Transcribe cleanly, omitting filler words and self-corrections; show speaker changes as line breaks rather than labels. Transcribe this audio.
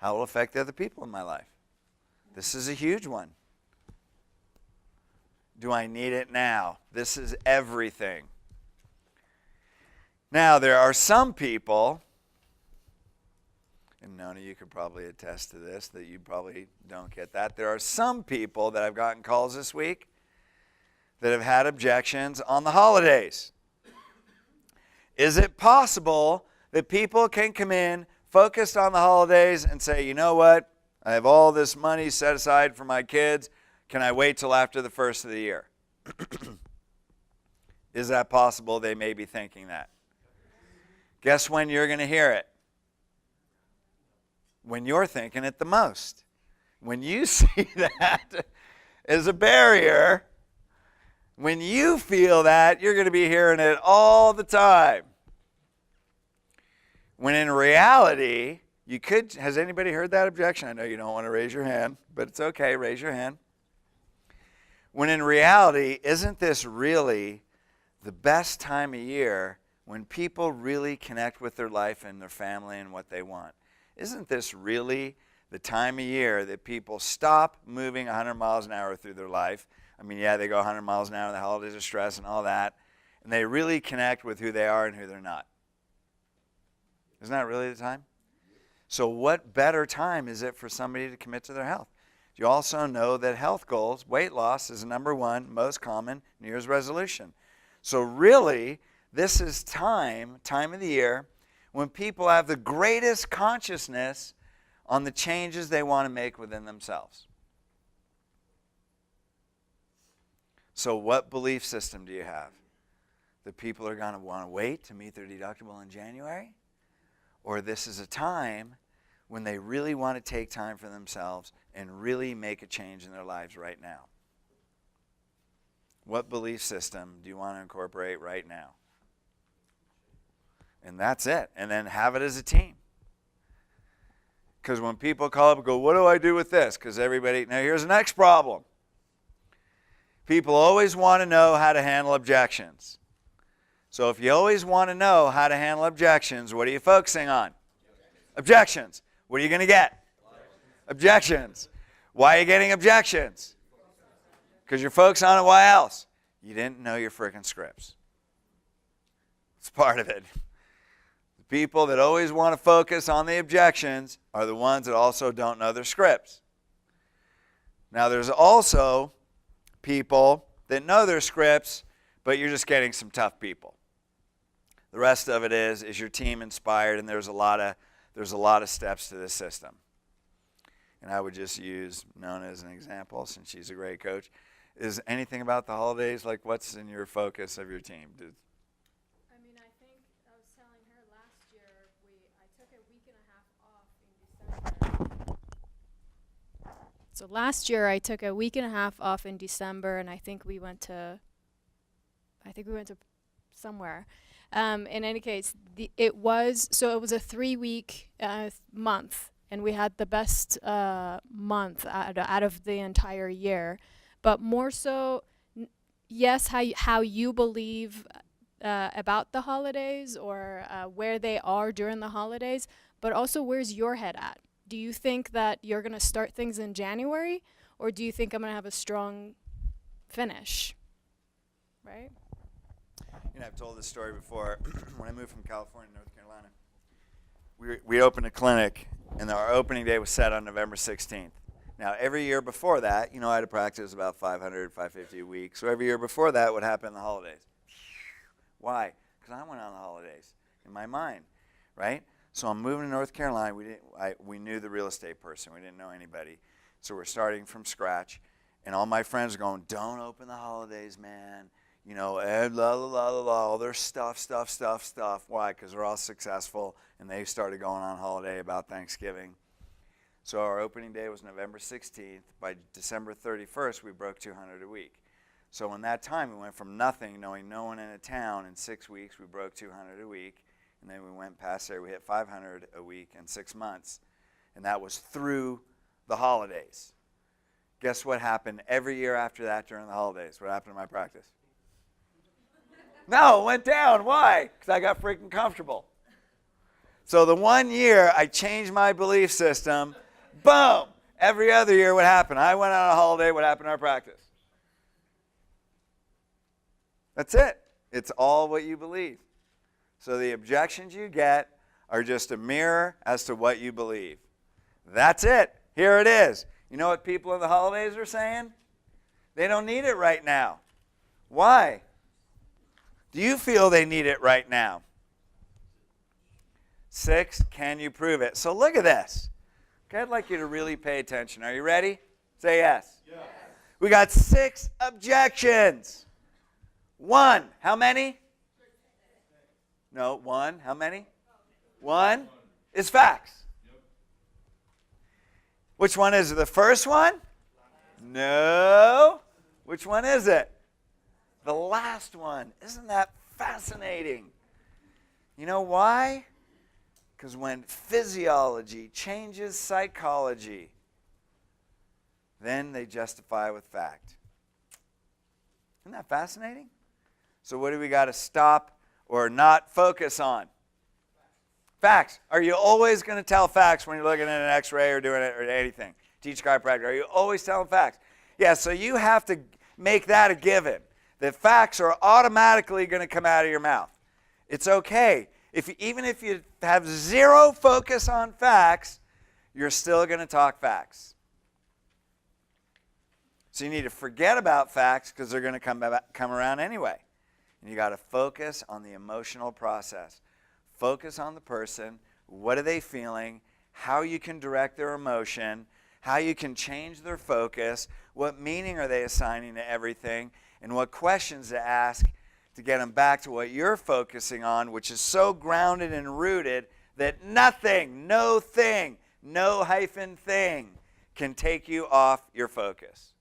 How it will affect the other people in my life. This is a huge one. Do I need it now? This is everything. Now, there are some people, and Nona, you could probably attest to this, that you probably don't get that. There are some people that I've gotten calls this week that have had objections on the holidays. Is it possible that people can come in focused on the holidays and say, you know what, I have all this money set aside for my kids. Can I wait till after the first of the year? Is that possible? They may be thinking that. Guess when you're going to hear it? When you're thinking it the most. When you see that as a barrier, when you feel that, you're going to be hearing it all the time. When in reality, you could, has anybody heard that objection? I know you don't want to raise your hand, but it's okay, raise your hand. When in reality, isn't this really the best time of year when people really connect with their life and their family and what they want? Isn't this really the time of year that people stop moving 100 miles an hour through their life? I mean, yeah, they go 100 miles an hour, the holidays are stress and all that, and they really connect with who they are and who they're not. Isn't that really the time? So what better time is it for somebody to commit to their health? You also know that health goals, weight loss, is the number one most common New Year's resolution. So really, this is time of the year, when people have the greatest consciousness on the changes they want to make within themselves. So what belief system do you have? That people are going to want to wait to meet their deductible in January? Or this is a time when they really want to take time for themselves and really make a change in their lives right now? What belief system do you want to incorporate right now? And that's it. And then have it as a team. Because when people call up and go, what do I do with this? Because everybody, now here's the next problem. People always want to know how to handle objections. So if you always want to know how to handle objections, what are you focusing on? Objections. What are you going to get? Objections. Why are you getting objections? Because you're focused on it. Why else? You didn't know your freaking scripts. It's part of it. The people that always want to focus on the objections are the ones that also don't know their scripts. Now there's also people that know their scripts, but you're just getting some tough people. The rest of it is your team inspired, and there's a lot of steps to this system. And I would just use Nona as an example, since she's a great coach. Is anything about the holidays, like what's in your focus of your team?
I mean, I think I was telling her last year, I took a week and a half off in December. So last year I took a week and a half off in December, and I think we went to somewhere. In any case, it was a 3-week month, and we had the best month out of the entire year. But more so, yes, how you believe about the holidays, or where they are during the holidays, but also where's your head at? Do you think that you're going to start things in January, or do you think I'm going to have a strong finish? Right?
You know, I've told this story before. When I moved from California to North Carolina, we opened a clinic, and our opening day was set on November 16th. Now, every year before that, you know, I had to practice about 500, 550 a week. So every year before that would happen in the holidays. Why? Because I went on the holidays in my mind, right? So I'm moving to North Carolina. We knew the real estate person. We didn't know anybody. So we're starting from scratch. And all my friends are going, don't open the holidays, man. You know, all their stuff. Why? Because they're all successful, and they started going on holiday about Thanksgiving. So our opening day was November 16th. By December 31st, we broke 200 a week. So in that time, we went from nothing, knowing no one in a town. In 6 weeks, we broke 200 a week. And then we went past there. We hit 500 a week in 6 months. And that was through the holidays. Guess what happened every year after that during the holidays? What happened to my practice? No, it went down. Why? Because I got freaking comfortable. So the 1 year I changed my belief system, boom. Every other year, what happened? I went on a holiday, what happened to our practice? That's it. It's all what you believe. So the objections you get are just a mirror as to what you believe. That's it. Here it is. You know what people in the holidays are saying? They don't need it right now. Why? Do you feel they need it right now? 6, can you prove it? So look at this. Okay, I'd like you to really pay attention. Are you ready? Say yes. Yes. We got 6 objections. 1, how many? No, 1, how many? 1 is facts. Which one is it? The first one? No. Which one is it? The last one. Isn't that fascinating? You know why? Because when physiology changes psychology, then they justify with fact. Isn't that fascinating? So what do we got to stop or not focus on? Facts. Are you always going to tell facts when you're looking at an x-ray or doing it or anything? Teach chiropractic. Are you always telling facts? Yeah, so you have to make that a given. That facts are automatically going to come out of your mouth. It's okay. Even if you have zero focus on facts, you're still going to talk facts. So you need to forget about facts because they're going to come around anyway. And you got to focus on the emotional process. Focus on the person. What are they feeling? How you can direct their emotion. How you can change their focus. What meaning are they assigning to everything? And what questions to ask to get them back to what you're focusing on, which is so grounded and rooted that nothing, no thing, no hyphen thing can take you off your focus.